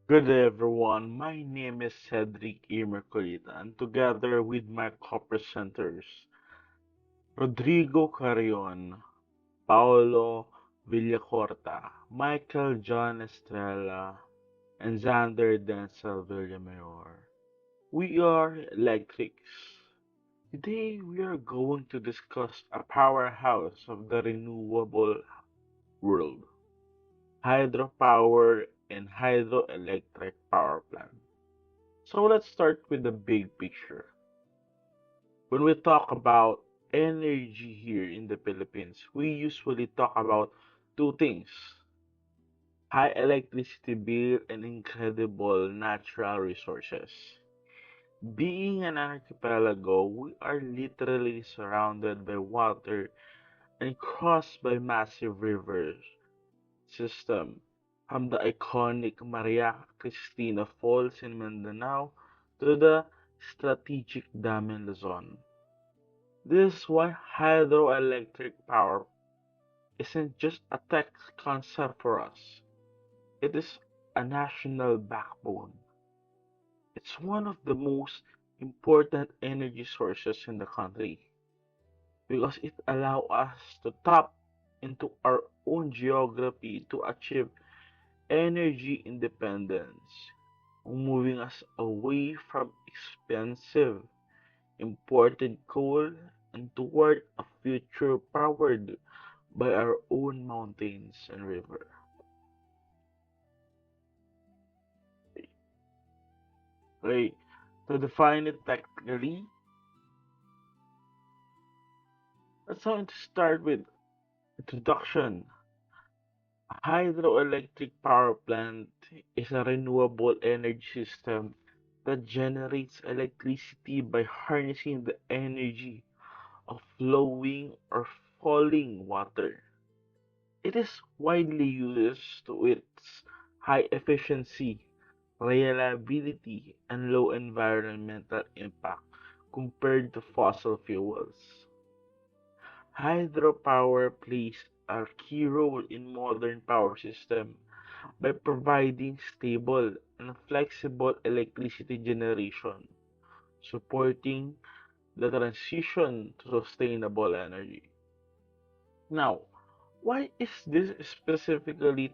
Good day, everyone. My name is Cedric E. Mercolita, and together with my co-presenters, Rodrigo Carrion, Paolo Villacorta, Michael John Estrella, and Xander Denzel Villamayor. We are Electrics. Today, we are going to discuss a powerhouse of the renewable world, hydropower and hydroelectric power plant. So let's start with the big picture. When we talk about energy here in the Philippines, we usually talk about two things: high electricity bill and incredible natural resources. Being an archipelago, we are literally surrounded by water and crossed by massive rivers system, from the iconic Maria Cristina Falls in Mindanao to the strategic dam in Luzon. This is why hydroelectric power isn't just a tech concept for us, it is a national backbone. It's one of the most important energy sources in the country because it allows us to tap into our own geography to achieve energy independence, moving us away from expensive imported coal and toward a future powered by our own mountains and river. Okay, to define it technically, let's going to start with introduction. A hydroelectric power plant is a renewable energy system that generates electricity by harnessing the energy of flowing or falling water. It is widely used to its high efficiency, reliability, and low environmental impact compared to fossil fuels. Hydropower plays a key role in modern power systems by providing stable and flexible electricity generation, supporting the transition to sustainable energy. Now, why is this specifically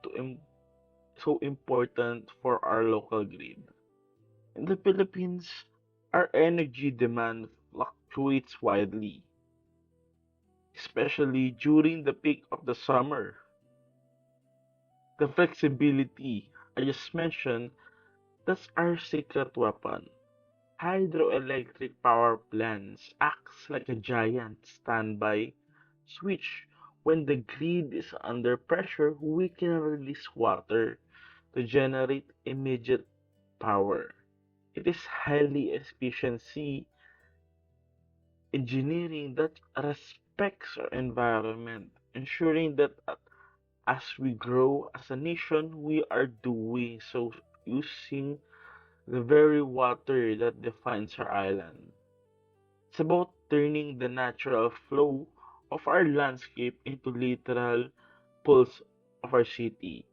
so important for our local grid? In the Philippines, our energy demand fluctuates widely, especially during the peak of the summer. The flexibility I just mentioned, that's our secret weapon. Hydroelectric power plants acts like a giant standby switch. When the grid is under pressure, we can release water to generate immediate power. It is highly efficiency engineering that respects our environment, ensuring that as we grow as a nation, we are doing so using the very water that defines our island. It's about turning the natural flow of our landscape into literal pulse of our city.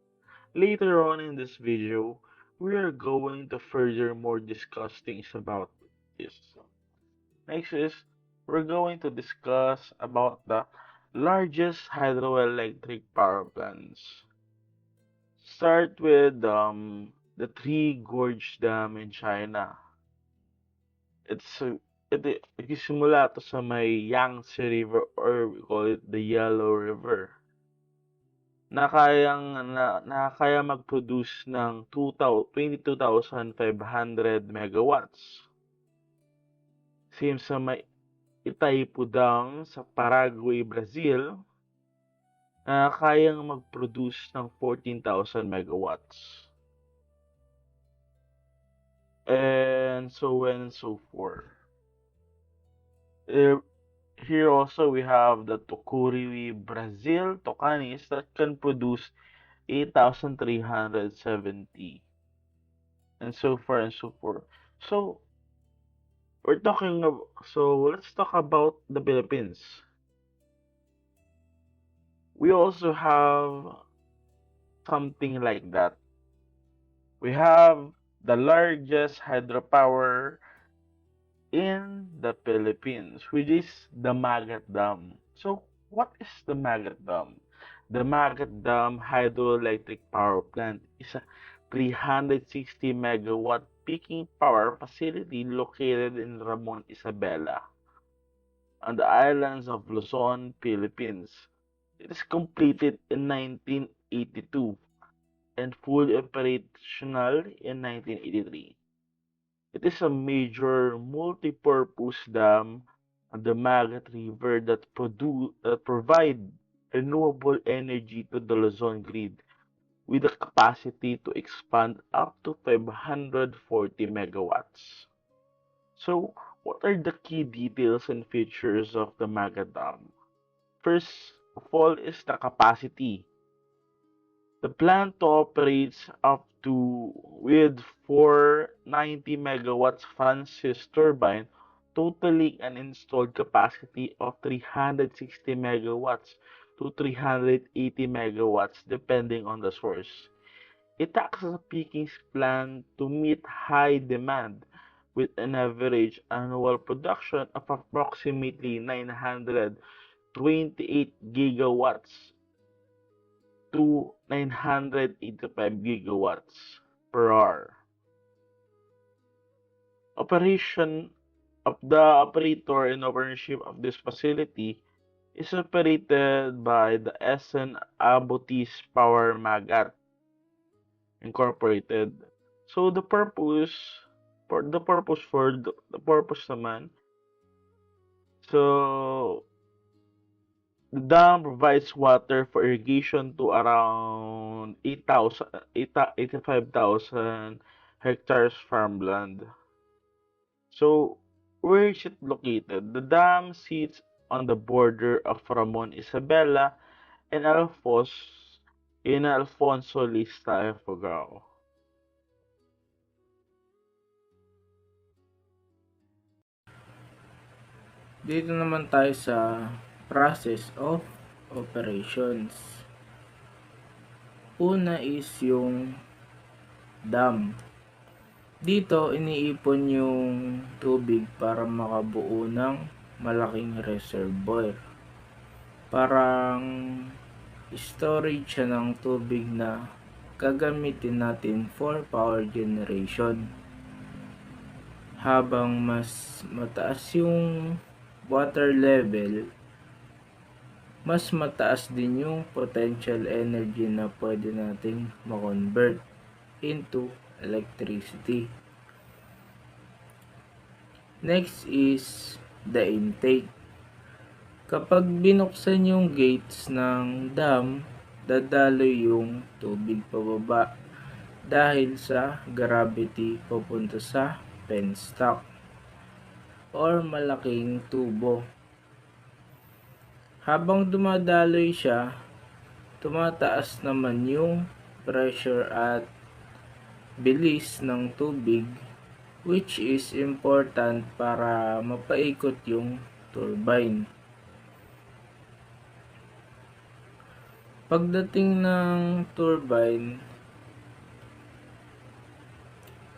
Later on in this video, we are going to furthermore discuss things about this. Next is we're going to discuss about the largest hydroelectric power plants. Start with the Three Gorge Dam in China. It's nagsisimula to sa may Yangtze River or we call it the Yellow River na kayang mag-produce ng 22,500 megawatts. Same sa may Itaipudang sa Paraguay, Brazil, na kayang mag-produce ng 14,000 megawatts. And so on and so forth. Eh, Here also we have the Tokuriwi, Brazil, Tocanis that can produce 8,370 and so far and so forth. So let's talk about the Philippines. We also have something like that. We have the largest hydropower in the Philippines, which is the Magat Dam. So, what is the Magat Dam? The Magat Dam hydroelectric power plant is a 360 megawatt peaking power facility located in Ramon Isabela on the islands of Luzon, Philippines. It is completed in 1982 and fully operational in 1983. It is a major multi-purpose dam on the Magat River that provide renewable energy to the Luzon grid with a capacity to expand up to 540 megawatts. So, what are the key details and features of the Magat Dam? First of all is the capacity. The plant operates up to with 490 megawatts Francis turbine, totaling an installed capacity of 360 megawatts to 380 megawatts depending on the source. It acts as a peaking plant to meet high demand with an average annual production of approximately 928 gigawatts to 985 gigawatts per hour. Operation of the operator and ownership of this facility is operated by the SN Abutis Power Magat Incorporated. So the purpose naman, so the dam provides water for irrigation to around 85,000 hectares farmland. So, where is it located? The dam sits on the border of Ramon Isabela and Alfonso Lista Ifugao. Dito naman tayo sa process of operations. Una is yung dam. Dito, iniipon yung tubig para makabuo ng malaking reservoir. Parang storage siya ng tubig na gagamitin natin for power generation. Habang mas mataas yung water level, mas mataas din yung potential energy na pwede nating ma-convert into electricity. Next is the intake. Kapag binuksan yung gates ng dam, dadaloy yung tubig pababa dahil sa gravity papunta sa penstock or malaking tubo. Habang dumadaloy siya, tumataas naman yung pressure at bilis ng tubig, which is important para mapaikot yung turbine. Pagdating ng turbine,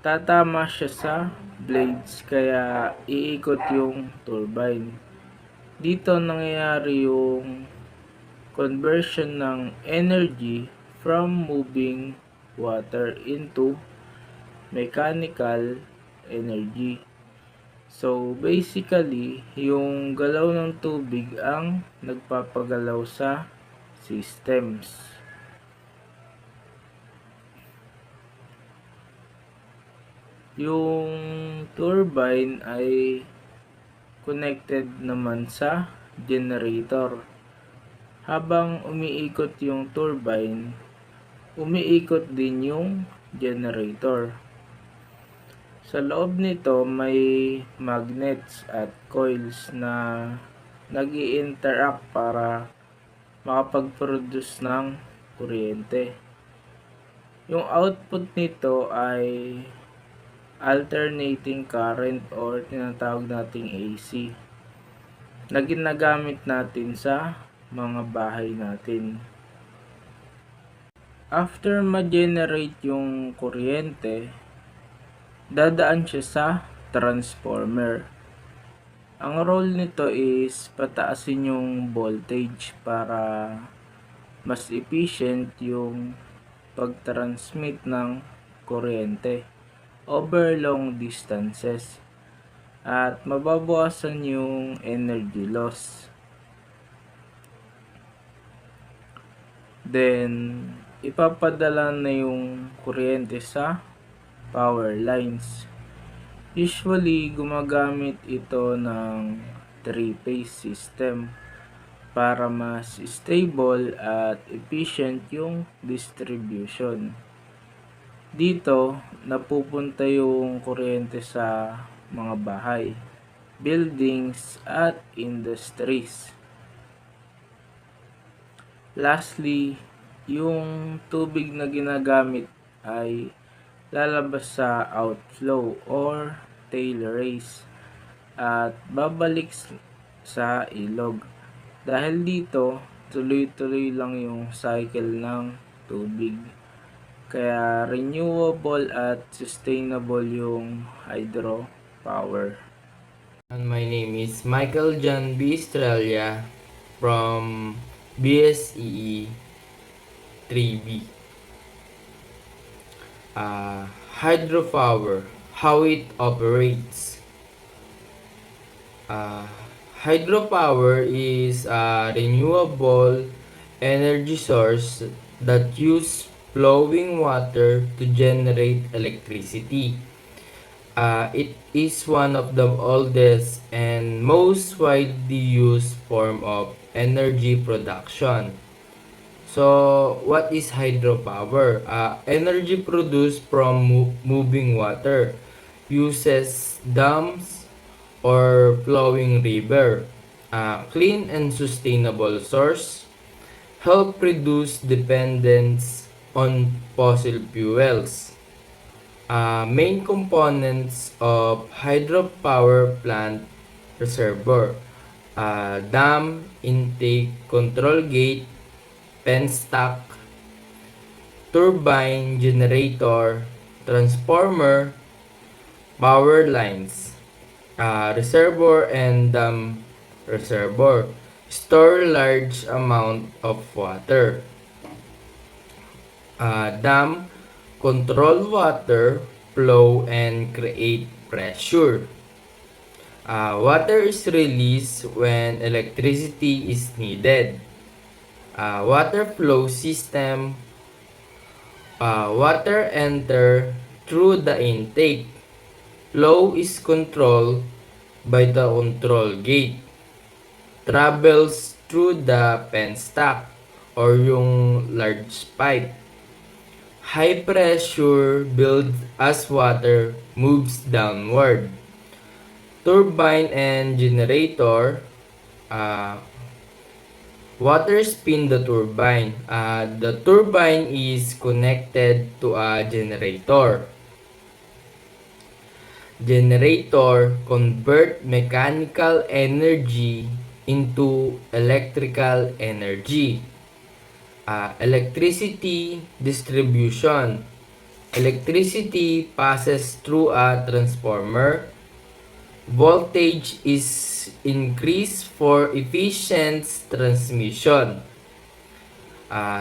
tatama siya sa blades kaya iikot yung turbine. Dito nangyayari yung conversion ng energy from moving water into mechanical energy. So basically, yung galaw ng tubig ang nagpapagalaw sa systems. Yung turbine ay connected naman sa generator. Habang umiikot yung turbine, umiikot din yung generator. Sa loob nito may magnets at coils na nag-i-interact para makapag-produce ng kuryente. Yung output nito ay alternating current or tinatawag nating AC na ginagamit natin sa mga bahay natin. After ma-generate yung kuryente, dadaan siya sa transformer. Ang role nito is pataasin yung voltage para mas efficient yung pag-transmit ng kuryente over long distances at mababawasan yung energy loss. Then, ipapadala na yung kuryente sa power lines. Usually, gumagamit ito ng 3-phase system para mas stable at efficient yung distribution. Dito, napupunta yung kuryente sa mga bahay, buildings at industries. Lastly, yung tubig na ginagamit ay lalabas sa outflow or tail race at babalik sa ilog. Dahil dito, tuloy-tuloy lang yung cycle ng tubig. Kaya renewable at sustainable yung hydropower. And my name is Michael John B. Estrella from BSEE 3B. Hydropower, how it operates. Hydropower is a renewable energy source that use flowing water to generate electricity. It is one of the oldest and most widely used form of energy production. So, what is hydropower? Energy produced from moving water uses dams or flowing river. Clean and sustainable source help reduce dependence on fossil fuels. Main components of hydropower plant reservoir: dam, intake, control gate, penstock, turbine, generator, transformer, power lines. Reservoir and dam reservoir store large amount of water. Dam control water flow and create pressure. Water is released when electricity is needed. Water flow system. Water enter through the intake. Flow is controlled by the control gate. Travels through the penstock or yung large pipe. High pressure builds as water moves downward. Turbine and generator. Water spin the turbine. The turbine is connected to a generator. Generator convert mechanical energy into electrical energy. Electricity distribution. Electricity passes through a transformer. Voltage is increased for efficient transmission.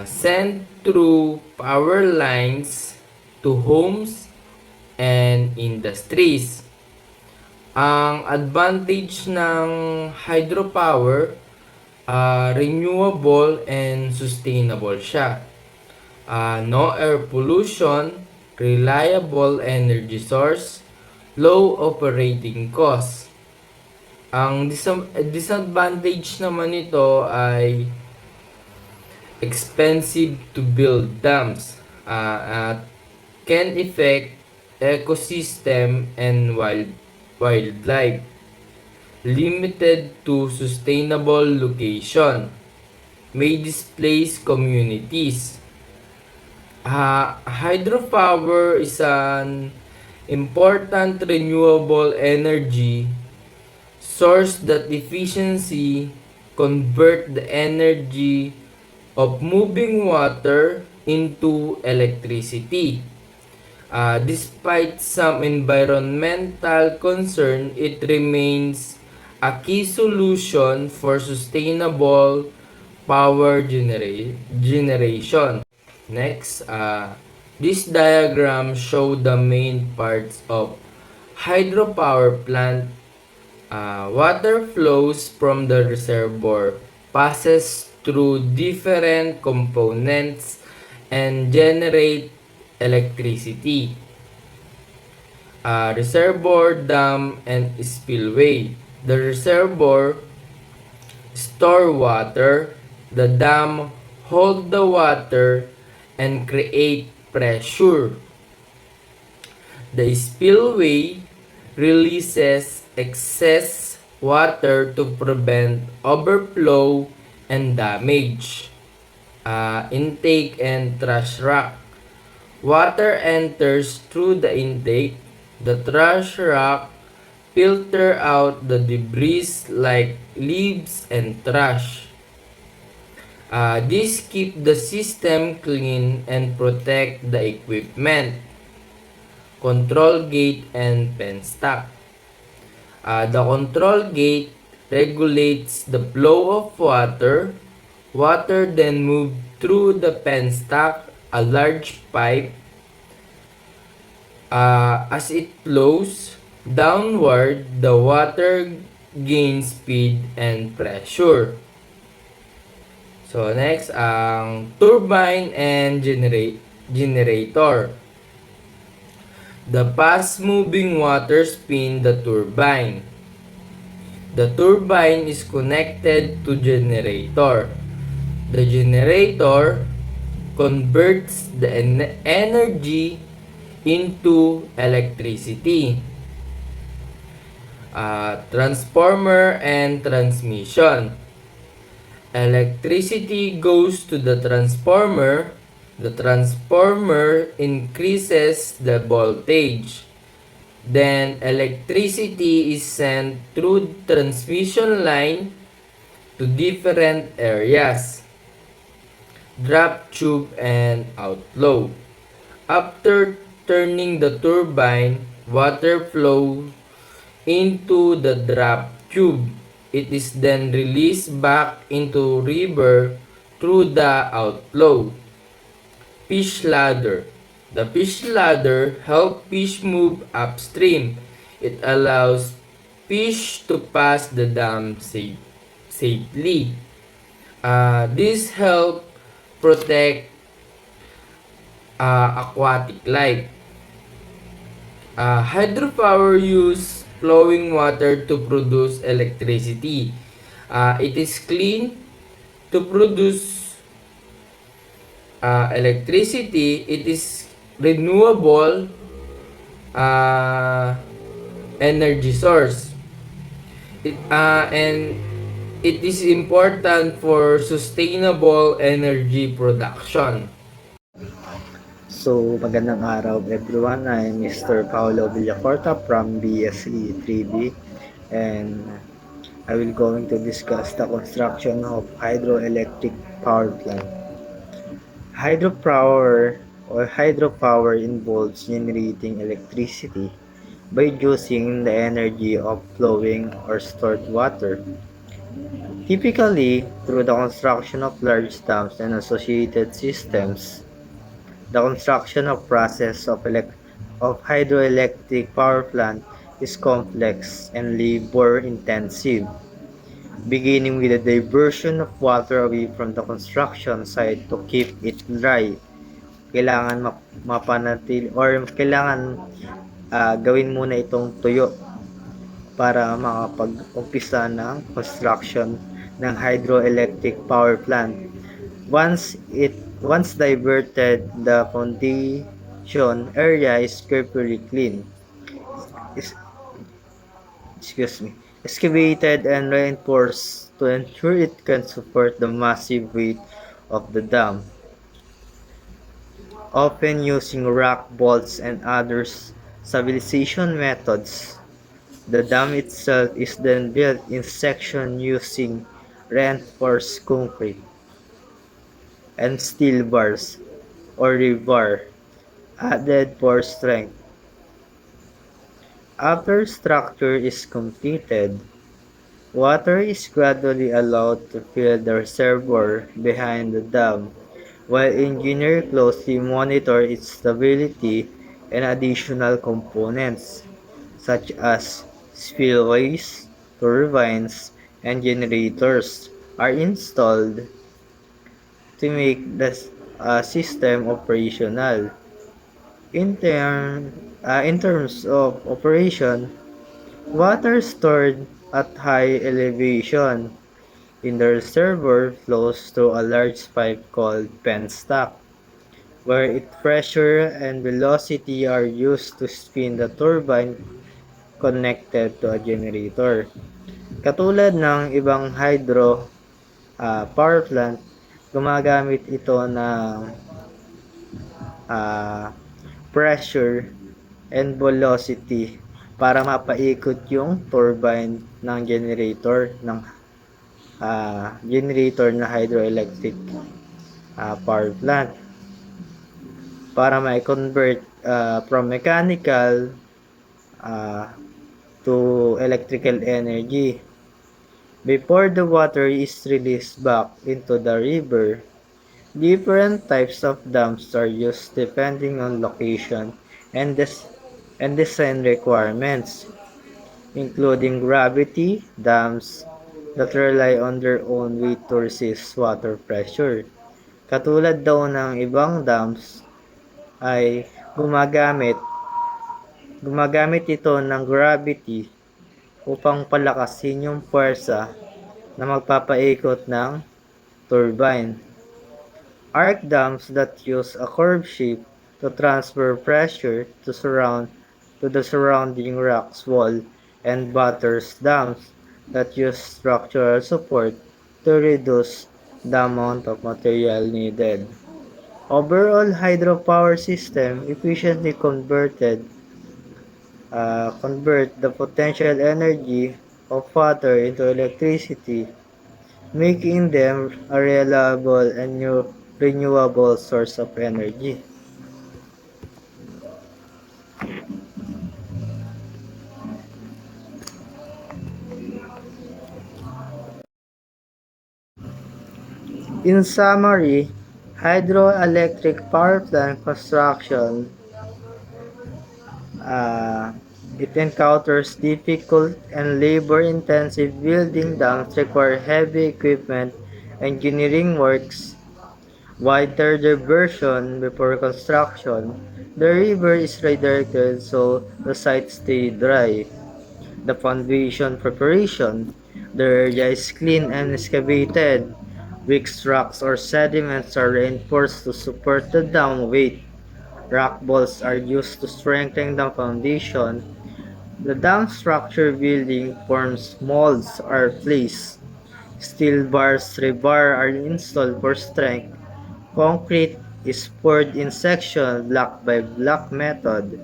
Sent through power lines to homes and industries. Ang advantage ng hydropower, renewable and sustainable siya. No air pollution, reliable energy source, low operating cost. Ang disadvantage naman nito ay expensive to build dams at can affect ecosystem and wildlife. Limited to sustainable location. May displace communities. Hydropower is an important renewable energy source that efficiently convert the energy of moving water into electricity. Despite some environmental concern, it remains a key solution for sustainable power generation. Next, this diagram show the main parts of hydropower plant. Water flows from the reservoir, passes through different components, and generate electricity. Reservoir, dam, and spillway. The reservoir store water, the dam hold the water and create pressure. The spillway releases excess water to prevent overflow and damage. Intake and trash rack. Water enters through the intake. The trash rack filter out the debris like leaves and trash. This keep the system clean and protect the equipment. Control gate and penstock. The control gate regulates the flow of water. Water then moves through the penstock, a large pipe. As it flows downward, the water gains speed and pressure. So next, ang turbine and generator. The fast-moving water spin the turbine. The turbine is connected to generator. The generator converts the energy into electricity. Transformer and transmission. Electricity goes to the transformer. The transformer increases the voltage. Then electricity is sent through transmission line to different areas. Drop tube and outflow. After turning the turbine, water flows into the drop tube. It is then released back into river through the outflow. Fish ladder. The fish ladder helps fish move upstream. It allows fish to pass the dam safely. This helps protect aquatic life. Hydropower use flowing water to produce electricity. It is clean to produce electricity. It is renewable energy source. And it is important for sustainable energy production. So, magandang araw everyone. I'm Mr. Paolo Villacorta from BSE 3B, and I will going to discuss the construction of hydroelectric power plant. Hydropower involves generating electricity by using the energy of flowing or stored water, typically through the construction of large dams and associated systems. The construction of process of hydroelectric power plant is complex and labor-intensive, beginning with the diversion of water away from the construction site to keep it dry. Kailangan gawin muna itong tuyo para makapag-umpisa ng construction ng hydroelectric power plant. Once diverted, the foundation area is carefully cleaned, excavated and reinforced to ensure it can support the massive weight of the dam, often using rock bolts and other stabilization methods. The dam itself is then built in sections using reinforced concrete and steel bars. or rebar, added for strength. After structure is completed, water is gradually allowed to fill the reservoir behind the dam, while engineers closely monitor its stability and additional components, such as spillways, turbines, and generators, are installed to make the system operational. In terms of operation, water stored at high elevation in the reservoir flows through a large pipe called penstock, where its pressure and velocity are used to spin the turbine connected to a generator. Katulad ng ibang hydro power plant, gumagamit ito ng ah, pressure and velocity para mapaikot yung turbine ng generator na hydroelectric power plant para ma-convert from mechanical uh, to electrical energy. Before the water is released back into the river, different types of dams are used depending on location and design requirements, including gravity dams that rely on their own weight to resist water pressure. Katulad daw ng ibang dams ay gumagamit gumagamit ito ng gravity upang palakasin yung puwersa na magpapaikot ng turbine. Arc dams that use a curved shape to transfer pressure to the surrounding rocks wall, and butters dams that use structural support to reduce the amount of material needed. Overall hydropower system efficiently convert the potential energy of water into electricity, making them a reliable and renewable source of energy. In summary, hydroelectric power plant construction it encounters difficult and labor-intensive building dams require heavy equipment, engineering works, water diversion before construction. The river is redirected so the site stays dry. The foundation preparation. The area is clean and excavated. Weak rocks or sediments are reinforced to support the dam weight. Rock balls are used to strengthen the foundation. The dam structure building forms molds are placed. Steel bars, rebar are installed for strength. Concrete is poured in section block by block method.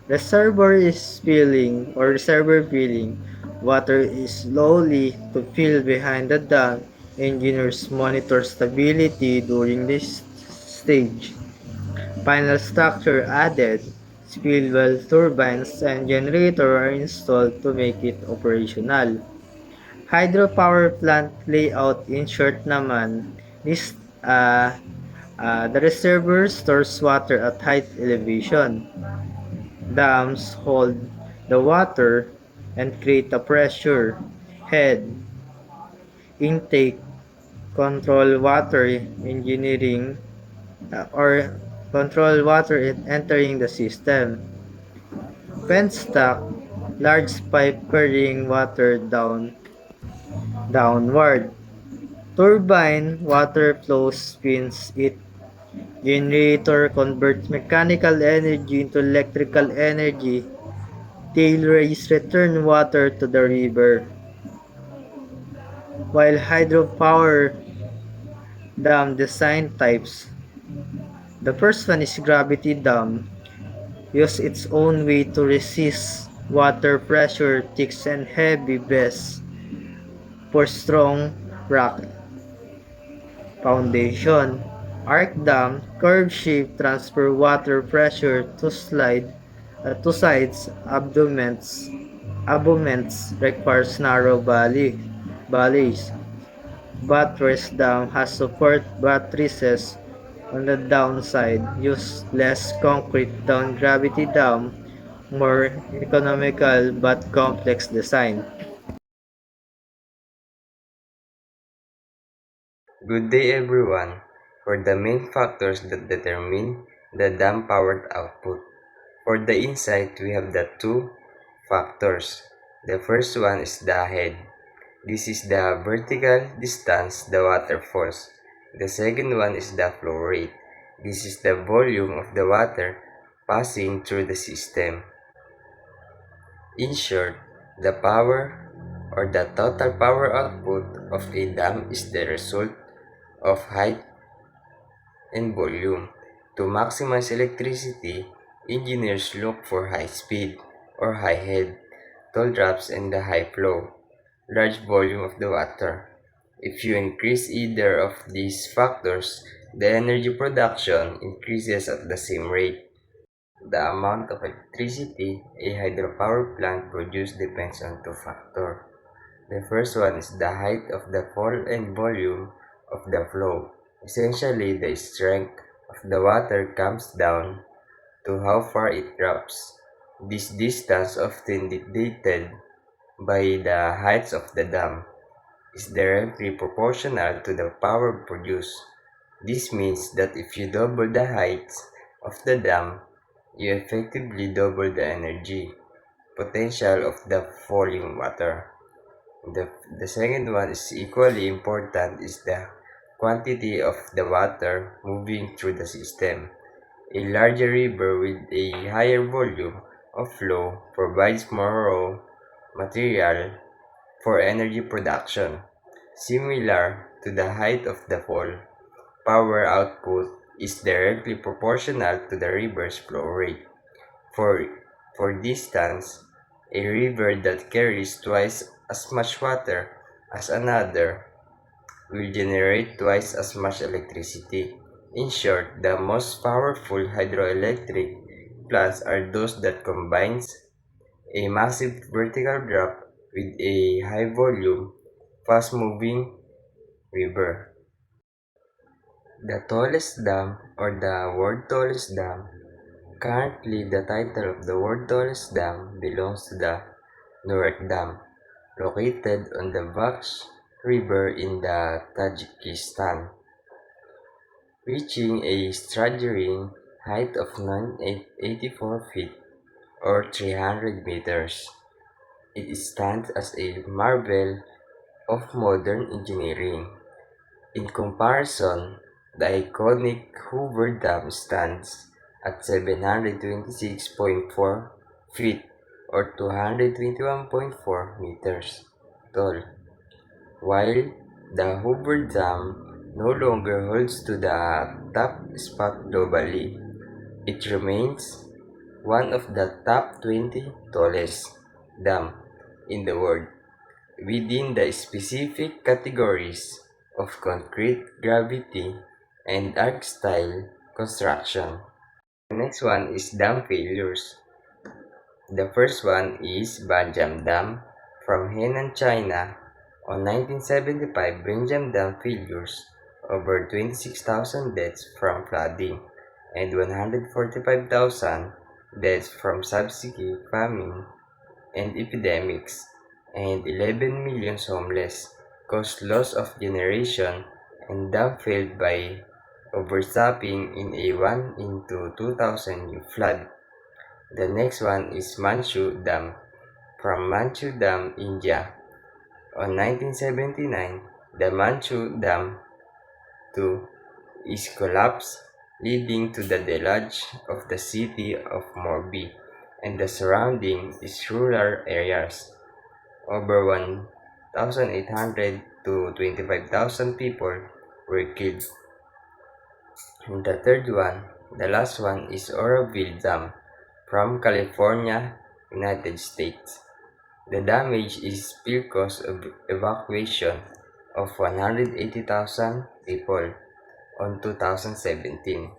Reservoir filling. Water is slowly to fill behind the dam. Engineers monitor stability during this stage. Final structure added. Spillwell turbines and generator are installed to make it operational. Hydropower plant layout in short naman, the reservoir stores water at high elevation. Dams hold the water and create a pressure head. Intake control water engineering or control water entering the system. Penstock, large pipe carrying water downward. Turbine, water flow spins it. Generator converts mechanical energy into electrical energy. Tail race return water to the river. While hydropower dam design types, the first one is gravity dam. Use its own weight to resist water pressure, thick and heavy base for strong rock foundation. Arc dam, curved shape transfer water pressure to sides. Abutments requires narrow valleys. Buttress dam has support buttresses on the downside. Use less concrete down gravity dam, more economical but complex design. Good day everyone. For the main factors that determine the dam powered output. For the insight, we have the two factors. The first one is the head. This is the vertical distance the water falls. The second one is the flow rate. This is the volume of the water passing through the system. In short, the power or the total power output of a dam is the result of height and volume. To maximize electricity, engineers look for high speed or high head, tall drops, and the high flow, large volume of the water. If you increase either of these factors, the energy production increases at the same rate. The amount of electricity a hydropower plant produces depends on two factors. The first one is the height of the fall and volume of the flow. Essentially, the strength of the water comes down to how far it drops. This distance, often dictated by the heights of the dam, is directly proportional to the power produced. This means that if you double the height of the dam, you effectively double the energy potential of the falling water. The second one is equally important is the quantity of the water moving through the system. A larger river with a higher volume of flow provides more raw material for energy production. Similar to the height of the fall, power output is directly proportional to the river's flow rate. For, for distance, a river that carries twice as much water as another will generate twice as much electricity. In short, the most powerful hydroelectric plants are those that combines a massive vertical drop with a high volume, fast moving river. The tallest dam or the world tallest dam. Currently, the title of the world tallest dam belongs to the Nurek Dam, located on the Vaksh River in the Tajikistan, reaching a staggering height of 984 feet or 300 meters. It stands as a marvel of modern engineering. In comparison, the iconic Hoover Dam stands at 726.4 feet or 221.4 meters tall, while the Hoover Dam no longer holds to the top spot globally. It remains one of the top 20 tallest dam in the world within the specific categories of concrete, gravity, and arc-style construction. The next one is dam failures. The first one is Banjam Dam from Henan, China. On 1975, Banjam Dam failures over 26,000 deaths from flooding and 145,000 deaths from subsequent famine and epidemics, and 11 million homeless, caused loss of generation, and dam failed by overtopping in a 1 into 2,000 year flood. The next one is Manchu Dam from Manchu Dam, India. On 1979, the Manchu Dam 2 is collapsed, leading to the deluge of the city of Morbi and the surrounding rural areas. Over 1,800 to 25,000 people were killed. And the third one, the last one, is Oroville Dam from California, United States. The damage is because of evacuation of 180,000 people. on 2017.